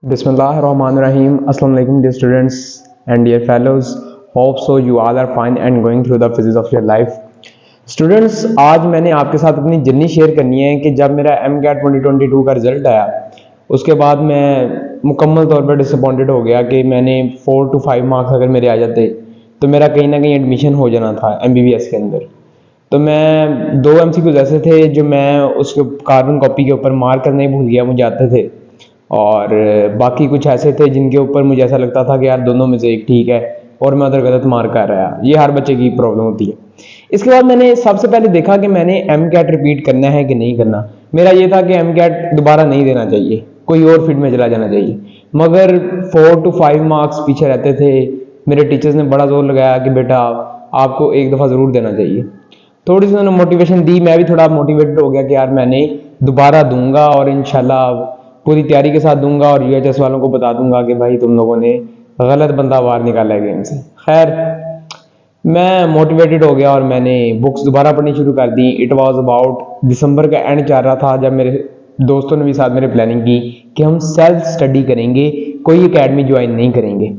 Bismillahirrahmanirrahim. Assalamu alaikum dear students and dear fellows. Hope so you all are fine and going through the phases of your life. Students, आज मैंने आपके साथ अपनी journey share करनी है कि जब मेरा MCAT 2022 का रिजल्ट आया उसके बाद मैं मुकम्मल तौर पर डिसअपॉइंटेड हो गया कि मैंने 4 to 5 मार्क्स अगर मेरे आ जाते तो मेरा कहीं ना कहीं एडमिशन हो जाना था MBBS के अंदर। तो मैं 2 MCQs ऐसे थे जो मैं उसके कार्बन कॉपी के ऊपर मार्क करने भूल गया, मुझे आते थे, और बाकी कुछ ऐसे थे जिनके ऊपर मुझे ऐसा लगता था कि यार दोनों में से एक ठीक है और मैं उधर गलत मार्क कर रहा। ये हर बच्चे की प्रॉब्लम होती है। इसके बाद मैंने सबसे पहले देखा कि मैंने MCAT रिपीट करना है कि नहीं करना। मेरा ये था कि MCAT दोबारा नहीं देना चाहिए, कोई और फील्ड में चला जाना चाहिए, मगर 4 to 5 मार्क्स पीछे रहते थे। मेरे टीचर्स ने बड़ा जोर लगाया कि बेटा आपको एक दफ़ा ज़रूर देना चाहिए। थोड़ी सी उन्होंने मोटिवेशन दी, मैं भी थोड़ा मोटिवेटेड हो गया कि यार मैंने दोबारा दूंगा और इंशाल्लाह पूरी तैयारी के साथ दूंगा और UHS वालों को बता दूंगा कि भाई तुम लोगों ने गलत बंदा बाहर निकाला है गेम से। खैर, मैं मोटिवेटेड हो गया और मैंने बुक्स दोबारा पढ़नी शुरू कर दी। इट वाज अबाउट दिसंबर का एंड चल रहा था जब मेरे दोस्तों ने भी साथ मेरे प्लानिंग की कि हम सेल्फ स्टडी करेंगे, कोई एकेडमी ज्वाइन नहीं करेंगे।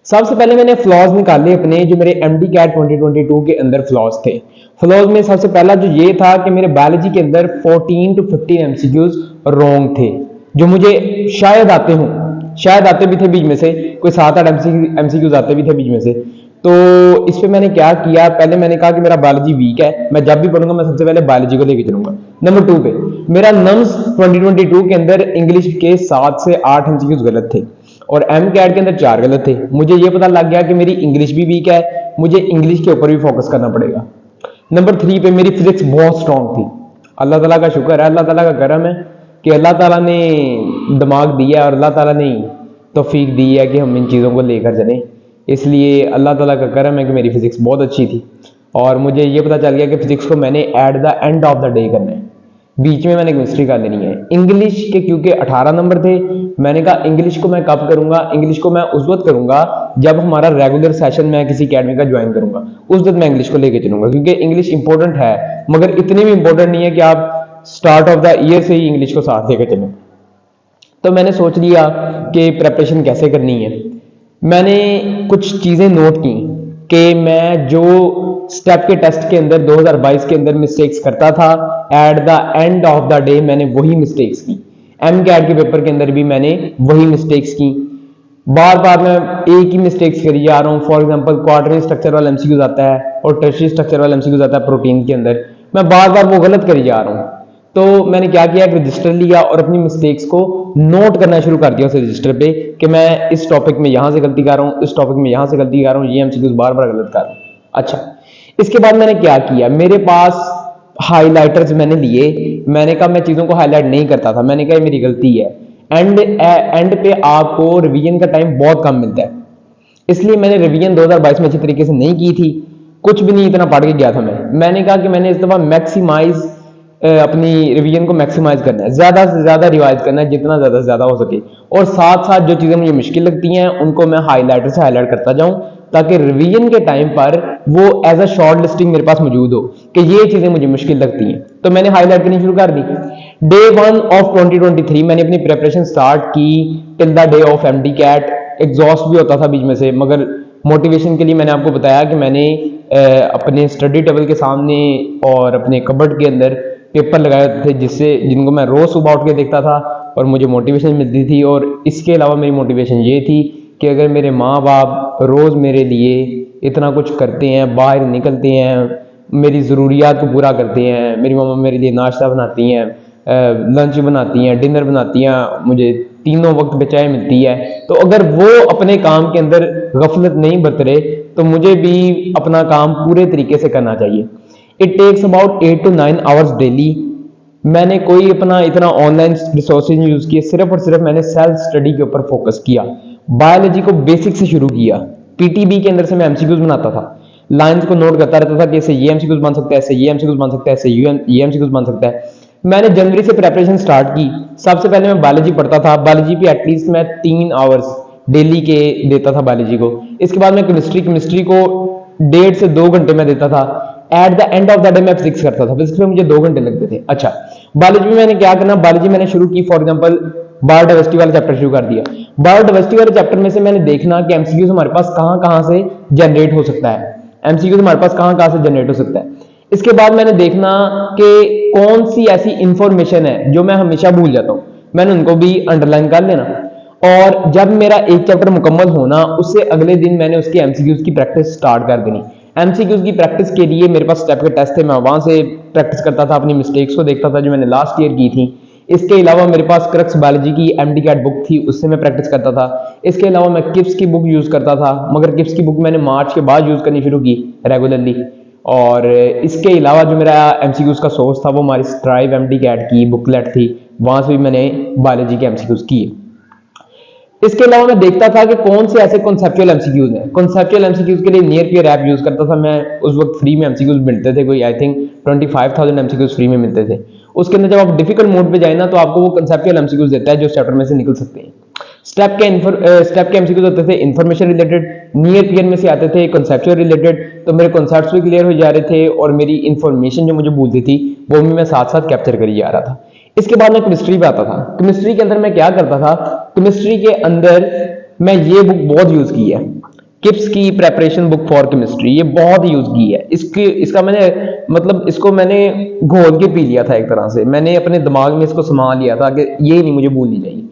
सबसे पहले मैंने फ्लॉज निकाले अपने, जो मेरे MDCAT 2022 के अंदर फ्लॉज थे। फ्लॉज में सबसे पहला जो ये था कि मेरे बायोलॉजी के अंदर 14 to 15 MCQs रॉन्ग थे, जो मुझे शायद आते हों, शायद आते भी थे बीच में से, कोई 7-8 MCQs आते भी थे बीच में से। तो इस पे मैंने क्या किया, पहले मैंने कहा कि मेरा बायोलॉजी वीक है, मैं जब भी पढ़ूंगा मैं सबसे पहले बायोलॉजी को लेकर चलूंगा। नंबर 2 पे मेरा नम्स 2022 के अंदर इंग्लिश के 7 से 8 MCQs गलत थे और MCAT के अंदर 4 गलत थे। मुझे ये पता लग गया कि मेरी इंग्लिश भी वीक है, मुझे इंग्लिश के ऊपर भी फोकस करना पड़ेगा। नंबर 3 पे मेरी फिजिक्स बहुत स्ट्रांग थी। अल्लाह ताला का शुक्र है, अल्लाह ताला का करम है कि अल्लाह ताला ने दिमाग दिया और अल्लाह ताला ने तौफीक दी है कि हम इन चीज़ों को लेकर चलें। इसलिए अल्लाह ताला का करम है कि मेरी फिजिक्स बहुत अच्छी थी और मुझे ये पता चल गया कि फिजिक्स को मैंने at the end of the day करना है, बीच में मैंने केमिस्ट्री कर लेनी है। इंग्लिश के क्योंकि 18 नंबर थे, मैंने कहा इंग्लिश को मैं कब करूंगा, इंग्लिश को मैं उस वक्त करूंगा जब हमारा रेगुलर सेशन मैं किसी अकेडमी का ज्वाइन करूंगा, उस वक्त मैं इंग्लिश को लेके चलूंगा, क्योंकि इंग्लिश इंपॉर्टेंट है मगर इतनी भी इंपॉर्टेंट नहीं है कि आप स्टार्ट ऑफ द ईयर से ही इंग्लिश को साथ लेकर चलें। तो मैंने सोच लिया कि प्रेपरेशन कैसे करनी है। मैंने कुछ चीज़ें नोट की कि मैं जो स्टेप के टेस्ट के अंदर 2022 के अंदर मिस्टेक्स करता था, at the end of the day मैंने वही मिस्टेक्स की। MCAT के पेपर के अंदर भी मैंने वही मिस्टेक्स की। बार बार मैं एक ही मिस्टेक्स करी जा रहा हूँ। फॉर एग्जांपल क्वार्टरनरी स्ट्रक्चर वाला MCQ आता है और टर्शियरी स्ट्रक्चर वाला MCQ आता है प्रोटीन के अंदर, मैं बार बार वो गलत करी जा रहा हूँ। तो मैंने क्या किया, एक रजिस्टर लिया और अपनी मिस्टेक्स को नोट करना शुरू कर दिया उस रजिस्टर पे कि मैं इस टॉपिक में यहाँ से गलती कर रहा हूँ, इस टॉपिक में यहाँ से गलती कर रहा हूँ, ये MCQs बार बार गलत कर रहा हूँ। अच्छा, इसके बाद मैंने क्या किया, मेरे पास हाइलाइटर्स मैंने लिए। मैंने कहा मैं चीज़ों को हाईलाइट नहीं करता था, मैंने कहा ये मेरी गलती है। एंड पे आपको रिवीजन का टाइम बहुत कम मिलता है, इसलिए मैंने रिवीजन 2022 में अच्छी तरीके से नहीं की थी, कुछ भी नहीं इतना पढ़ के गया था मैंने कहा कि मैंने इस दफ़ा मैक्सिमाइज अपनी रिवीजन को मैक्सिमाइज करना है, ज़्यादा से ज़्यादा रिवाइज करना है जितना ज़्यादा से ज़्यादा हो सके, और साथ साथ जो चीज़ें मुझे मुश्किल लगती हैं उनको मैं हाईलाइटर से हाईलाइट करता जाऊं ताकि रिवीजन के टाइम पर वो एज अ शॉर्ट लिस्टिंग मेरे पास मौजूद हो कि ये चीज़ें मुझे मुश्किल लगती हैं। तो मैंने हाईलाइट करनी शुरू कर दी। डे 1 ऑफ 2023 मैंने अपनी प्रेपरेशन स्टार्ट की till the day of MDCAT। Exhaust भी होता था बीच में से, मगर मोटिवेशन के लिए मैंने आपको बताया कि मैंने अपने स्टडी टेबल के सामने और अपने कबर्ड के अंदर पेपर लगाए थे जिनको मैं रोज सुबह उठ के देखता था और मुझे मोटिवेशन मिलती थी। और इसके अलावा मेरी मोटिवेशन ये थी कि अगर मेरे माँ बाप रोज़ मेरे लिए इतना कुछ करते हैं, बाहर निकलते हैं, मेरी ज़रूरियात को पूरा करते हैं, मेरी मम्मा मेरे लिए नाश्ता बनाती हैं, लंच बनाती हैं, डिनर बनाती हैं, मुझे तीनों वक्त पे चाय मिलती है, तो अगर वो अपने काम के अंदर गफलत नहीं बरत रहे तो मुझे भी अपना काम पूरे तरीके से करना चाहिए। It takes about 8 to 9 hours daily. मैंने कोई अपना इतना ऑनलाइन रिसोर्सेज यूज किए, सिर्फ और सिर्फ मैंने सेल्फ स्टडी के ऊपर फोकस किया। बायोलॉजी को बेसिक से शुरू किया। PTB के अंदर से मैं MCQs बनाता था, लाइंस को नोट करता रहता था कि ऐसे ये MCQs बन सकता है, ऐसे ये MCQs बन सकता है, ऐसे ये MCQs बन सकता है। मैंने जनवरी से प्रेपरेशन स्टार्ट की। सबसे पहले मैं बायोलॉजी पढ़ता था, बायोलॉजी पे एटलीस्ट मैं 3 आवर्स डेली के देता था बायोलॉजी को। इसके बाद मैं केमिस्ट्री को 1.5 से 2 घंटे में देता था। At the end of the day मैं फिजिक्स करता था, फिजिक्स में मुझे 2 घंटे लगते थे। अच्छा, बायोलॉजी में मैंने क्या करना, बायोलॉजी मैंने शुरू की फॉर एग्जांपल बायोडाइवर्सिटी वाला चैप्टर शुरू कर दिया। बायोडाइवर्सिटी वाले चैप्टर में से मैंने देखना कि एमसीक्यूज हमारे पास कहाँ कहाँ से जनरेट हो सकता है, एमसीक्यूज हमारे पास कहाँ कहाँ से जनरेट हो सकता है। इसके बाद मैंने देखना कि कौन सी ऐसी इंफॉर्मेशन है जो मैं हमेशा भूल जाता हूँ, मैंने उनको भी अंडरलाइन कर लेना। और जब मेरा एक चैप्टर मुकम्मल होना, उससे अगले दिन मैंने उसके एमसीक्यूज की प्रैक्टिस स्टार्ट कर देनी। एमसीक्यूज की प्रैक्टिस के लिए मेरे पास स्टेप के टेस्ट थे, मैं वहां से प्रैक्टिस करता था, अपनी मिस्टेक्स को देखता था जो मैंने लास्ट ईयर की थी। इसके अलावा मेरे पास क्रक्स बायोलॉजी की एमडी कैट बुक थी, उससे मैं प्रैक्टिस करता था। इसके अलावा मैं किप्स की बुक यूज करता था, मगर किप्स की बुक मैंने मार्च के बाद यूज करनी शुरू की रेगुलरली। और इसके अलावा जो मेरा एमसीक्यूज का सोर्स था वो हमारी स्ट्राइव एमडी कैट की बुकलेट थी, वहां से भी मैंने बायोलॉजी के एमसीक्यूज किए। इसके अलावा मैं देखता था कि कौन से ऐसे कॉन्सेप्चुअल एमसीक्यूज हैं। कॉन्सेप्चुअल एमसीक्यूज के लिए नियर पियर ऐप यूज करता था मैं, उस वक्त फ्री में एमसीक्यूज मिलते थे, कोई आई थिंक 25,000 एमसीक्यूज फ्री में मिलते थे। उसके अंदर जब आप डिफिकल्ट मोड पे जाए ना, तो आपको वो कॉन्सेप्चुअल एमसीक्यूज देता है जो चैप्टर में से निकल सकते हैं। स्टेप के एमसीक्यूज होते थे इन्फॉर्मेशन रिलेटेड, नियर पियर में से आते थे कॉन्सेप्चुअल रिलेटेड, तो मेरे कॉन्सेप्ट्स भी क्लियर हो जा रहे थे और मेरी इन्फॉर्मेशन जो मुझे भूलती थी वो भी मैं साथ साथ कैप्चर करी जा रहा था। इसके बाद मैं केमिस्ट्री पे आता था। केमिस्ट्री के अंदर मैं क्या करता था, केमिस्ट्री के अंदर मैं ये बुक बहुत यूज की है, किप्स की प्रेपरेशन बुक फॉर केमिस्ट्री, ये बहुत यूज की है। इसका मैंने मतलब इसको मैंने घोल के पी लिया था, एक तरह से मैंने अपने दिमाग में इसको समा लिया था कि ये नहीं मुझे भूलनी चाहिए।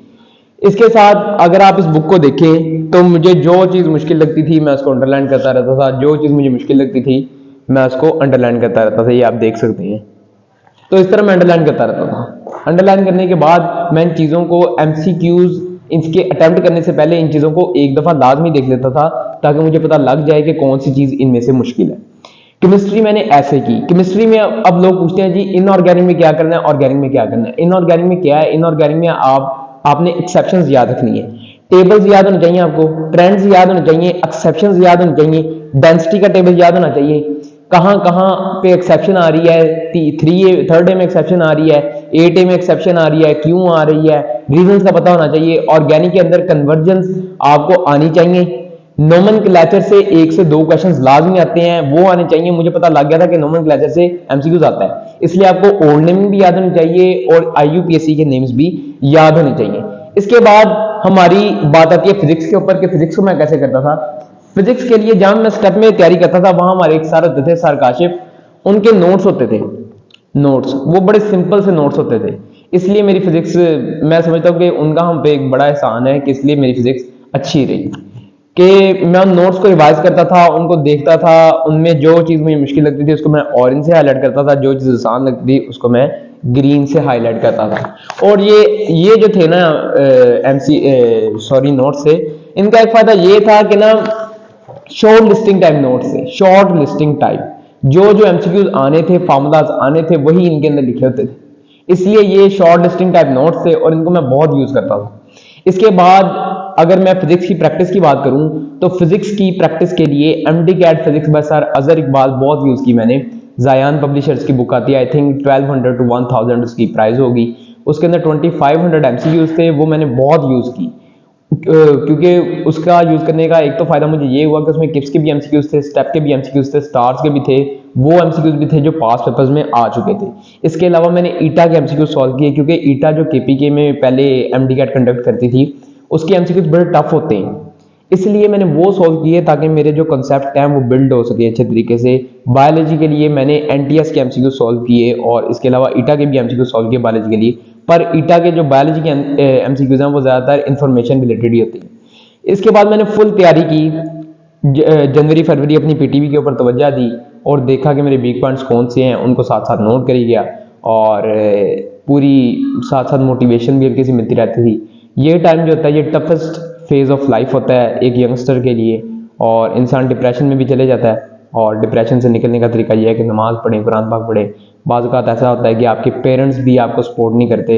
इसके साथ अगर आप इस बुक को देखें तो मुझे जो चीज़ मुश्किल लगती थी मैं उसको अंडरलाइन करता रहता था, जो चीज़ मुझे मुश्किल लगती थी मैं उसको अंडरलाइन करता रहता था, ये आप देख सकते हैं। तो इस तरह मैं अंडरलाइन करता रहता था। अंडरलाइन करने के बाद मैं इन चीज़ों को एमसीक्यूज इनके अटेम्प्ट करने से पहले इन चीज़ों को एक दफ़ा लाजमी देख लेता था, ताकि मुझे पता लग जाए कि कौन सी चीज़ इनमें से मुश्किल है। केमिस्ट्री मैंने ऐसे की। केमिस्ट्री में अब लोग पूछते हैं जी इनऑर्गेनिक में क्या करना है, ऑर्गेनिक में क्या करना है। इनऑर्गेनिक में क्या है, इनऑर्गेनिक में आपने एक्सेप्शंस याद रखनी है, टेबल्स याद होने चाहिए, आपको ट्रेंड्स याद होने चाहिए, एक्सेप्शंस याद होने चाहिए, डेंसिटी का टेबल याद होना चाहिए, कहाँ कहाँ पे एक्सेप्शन आ रही है, थर्ड ए में एक्सेप्शन आ रही है, 8A में एक्सेप्शन आ रही है, क्यों आ रही है, रीजंस का पता होना चाहिए। ऑर्गेनिक के अंदर कन्वर्जेंस आपको आनी चाहिए। नोमेनक्लेचर से 1 से 2 क्वेश्चंस लाजमी आते हैं, वो आने चाहिए। मुझे पता लग गया था कि नोमेनक्लेचर से एमसीक्यूज आता है, इसलिए आपको ओल्ड नेम भी याद होनी चाहिए और आईयूपीएससी के नेम्स भी याद होने चाहिए। इसके बाद हमारी बात आती है फिजिक्स के ऊपर, कि फिजिक्स को मैं कैसे करता था। फिजिक्स के लिए जब मैं स्टेप में तैयारी करता था, वहां हमारे एक सर होते थे, सर काशिफ, उनके नोट्स होते थे, नोट्स वो बड़े सिंपल से नोट्स होते थे, इसलिए मेरी फिजिक्स, मैं समझता हूँ कि उनका हम पे एक बड़ा एहसान है कि इसलिए मेरी फिजिक्स अच्छी रही। कि मैं उन नोट्स को रिवाइज करता था, उनको देखता था, उनमें जो चीज़ मुझे मुश्किल लगती थी उसको मैं ऑरेंज से हाईलाइट करता था, जो चीज़ आसान लगती थी उसको मैं ग्रीन से हाईलाइट करता था। और ये जो थे ना नोट्स से, इनका एक फायदा ये था कि ना शॉर्ट लिस्टिंग टाइप नोट से, शॉर्ट लिस्टिंग टाइप जो एमसीक्यूज आने थे, फार्मूलाज आने थे, वही इनके अंदर लिखे होते थे, इसलिए ये शॉर्ट लिस्टिंग टाइप नोट्स थे और इनको मैं बहुत यूज करता था। इसके बाद अगर मैं फिजिक्स की प्रैक्टिस की बात करूं, तो फिजिक्स की प्रैक्टिस के लिए MD CAT physics by sir Azhar Iqbal बहुत यूज की मैंने। जायान पब्लिशर्स की बुक आती है, आई थिंक 1200 to 1000 उसकी प्राइस होगी। उसके अंदर 2500 एमसीक्यूज थे, वो मैंने बहुत यूज की। क्योंकि उसका यूज करने का एक तो फायदा मुझे ये हुआ कि उसमें किप्स के भी एमसीक्यूज थे, स्टेप के भी एमसीक्यूज थे, स्टार्स के भी थे, वो एमसीक्यूज भी थे जो पास पेपर्स में आ चुके थे। इसके अलावा मैंने ईटा के एमसीक्यूज सॉल्व किए, क्योंकि ईटा जो केपीके में पहले एमडी कैट कंडक्ट करती थी, उसके एमसीक्यूज बड़े टफ होते हैं, इसलिए मैंने वो सॉल्व किए ताकि मेरे जो कंसेप्ट हैं वो बिल्ड हो सके अच्छे तरीके से। बायोलॉजी के लिए मैंने एनटीएस के एमसीक्यू सॉल्व किए और इसके अलावा ईटा के भी एमसीक्यू सॉल्व किए बायोलॉजी के लिए, पर ईटा के जो बायोलॉजी के एमसीक्यूज हैं वो ज़्यादातर इंफॉर्मेशन रिलेटेड ही होती है। इसके बाद मैंने फुल तैयारी की, जनवरी फरवरी अपनी पीटीवी के ऊपर तवज्जो दी और देखा कि मेरे वीक पॉइंट्स कौन से हैं, उनको साथ साथ नोट करी गया और पूरी साथ साथ मोटिवेशन भी हल्की सी मिलती रहती थी। ये टाइम जो होता है ये टफेस्ट फेज ऑफ लाइफ होता है एक यंगस्टर के लिए, और इंसान डिप्रेशन में भी चले जाता है। और डिप्रेशन से निकलने का तरीका यह है कि नमाज पढ़ें, कुरान पाक पढ़ें। बाज़ औक़ात ऐसा होता है कि आपके पेरेंट्स भी आपको सपोर्ट नहीं करते,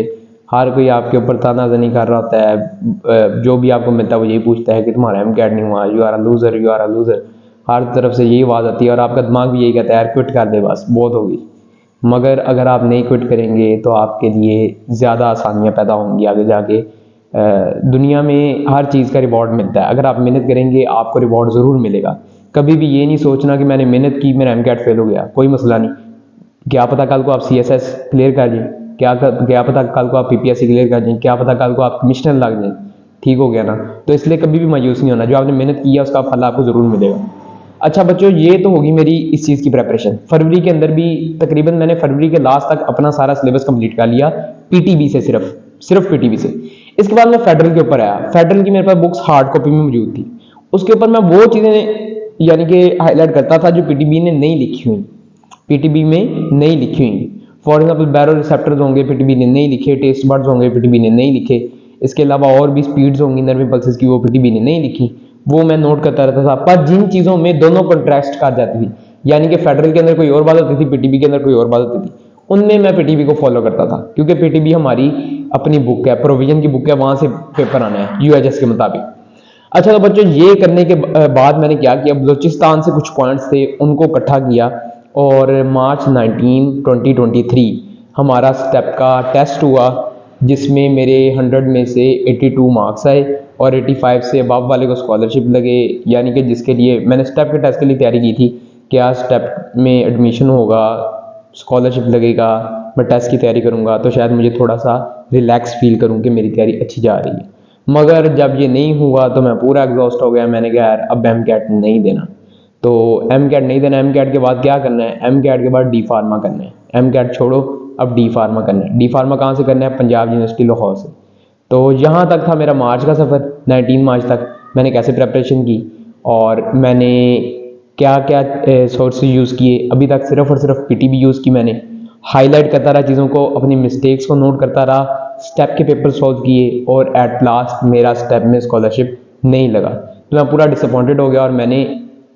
हर कोई आपके ऊपर तानाज़नी कर रहा होता है, जो भी आपको मिलता है वो यही पूछता है कि तुम्हारा एमकैट नहीं हुआ, you are a loser, you are a loser. हर तरफ से यही आवाज़ आती है और आपका दिमाग भी यही कहता है यार क्विट कर दे, बस बहुत होगी। मगर अगर आप नहीं क्विट करेंगे तो आपके लिए ज़्यादा आसानियाँ पैदा होंगी आगे जाके। दुनिया में हर चीज़ का रिवॉर्ड मिलता है, अगर आप मेहनत करेंगे आपको रिवॉर्ड ज़रूर मिलेगा। कभी भी ये नहीं सोचना कि मैंने मेहनत की, मेरा एमकैट फेल हो गया, कोई मसला नहीं, क्या पता कल को आप सीएसएस क्लियर कर जाए, क्या पता कल को आप पीपीएससी क्लियर कर जाएं, क्या पता कल को आप कमिश्नर लग जाएं। ठीक हो गया ना। तो इसलिए कभी भी मायूस नहीं होना, जो आपने मेहनत की है उसका फल आपको ज़रूर मिलेगा। अच्छा बच्चों, ये तो होगी मेरी इस चीज़ की प्रेपरेशन। फरवरी के अंदर भी तकरीबन मैंने फरवरी के लास्ट तक अपना सारा सिलेबस कंप्लीट कर लिया, पीटीबी से, सिर्फ पीटीबी से। इसके बाद मैं फेडरल के ऊपर आया। फेडरल की मेरे पास बुक्स हार्ड कॉपी में मौजूद थी। उसके ऊपर मैं वो चीज़ें यानी कि हाईलाइट करता था जो पीटीबी ने नहीं लिखी हुई, पीटीबी में नहीं लिखी हुई। फॉर एग्जाम्पल बैरो रिसेप्टर्स होंगे, पीटीबी ने नहीं लिखे। टेस्ट बर्ड्स होंगे, पीटीबी ने नहीं लिखे। इसके अलावा और भी स्पीड्स होंगी नर्व इम्पल्सेस की, वो पीटीबी ने नहीं लिखी। वो मैं नोट करता रहता था। पर जिन चीज़ों में दोनों कंट्रास्ट कर जाती थी, यानी कि फेडरल के अंदर कोई और बात होती थी, पीटीबी के अंदर कोई और बात होती थी, उनमें मैं पीटीबी को फॉलो करता था, क्योंकि पीटीबी हमारी अपनी बुक है, प्रोविजन की बुक है, वहां से पेपर आना है यूएचएस के मुताबिक। अच्छा तो बच्चों, ये करने के बाद मैंने क्या किया, बलूचिस्तान से कुछ पॉइंट्स थे उनको इकट्ठा किया, और मार्च 19 2023 हमारा स्टेप का टेस्ट हुआ, जिसमें मेरे 100 में से 82 मार्क्स आए और 85 से अबव वाले को स्कॉलरशिप लगे। यानी कि जिसके लिए मैंने स्टेप के टेस्ट के लिए तैयारी की थी, क्या स्टेप में एडमिशन होगा, स्कॉलरशिप लगेगा, मैं टेस्ट की तैयारी करूंगा तो शायद मुझे थोड़ा सा रिलैक्स फील करूं कि मेरी तैयारी अच्छी जा रही है। मगर जब ये नहीं हुआ तो मैं पूरा एग्जॉस्ट हो गया। मैंने कहा यार अब एम कैट नहीं देना, तो एम कैट नहीं देना। एम कैट के बाद क्या करना है, एम कैट के बाद डी फार्मा करना है। एम कैट छोड़ो, अब डी फार्मा करना है। डी फार्मा कहाँ से करना है, पंजाब यूनिवर्सिटी लाहौर से। तो यहाँ तक था मेरा मार्च का सफ़र। 19 मार्च तक मैंने कैसे प्रेपरेशन की और मैंने क्या क्या सोर्सेज यूज़ किए। अभी तक सिर्फ और सिर्फ पीटीबी यूज़ की मैंने। हाईलाइट करता रहा चीज़ों को, अपनी मिस्टेक्स को नोट करता रहा, स्टेप के पेपर सॉल्व किए, और एट लास्ट मेरा स्टेप में स्कॉलरशिप नहीं लगा। तो मैं पूरा डिसअपॉइंटेड हो गया और मैंने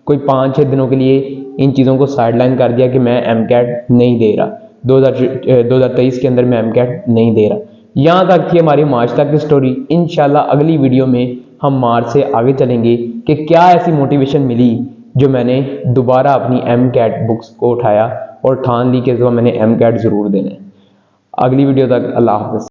कोई 5-6 दिनों के लिए इन चीज़ों को साइडलाइन कर दिया कि मैं एम कैट नहीं दे रहा। 2023 के अंदर मैं एम कैट नहीं दे रहा। यहाँ तक थी हमारी मार्च तक की स्टोरी। इंशाल्लाह अगली वीडियो में हम मार्च से आगे चलेंगे कि क्या ऐसी मोटिवेशन मिली जो मैंने दोबारा अपनी एम कैट बुक्स को उठाया और ठान ली कि मैंने एम कैट ज़रूर देना है। अगली वीडियो तक अल्लाह हाफ़िज़।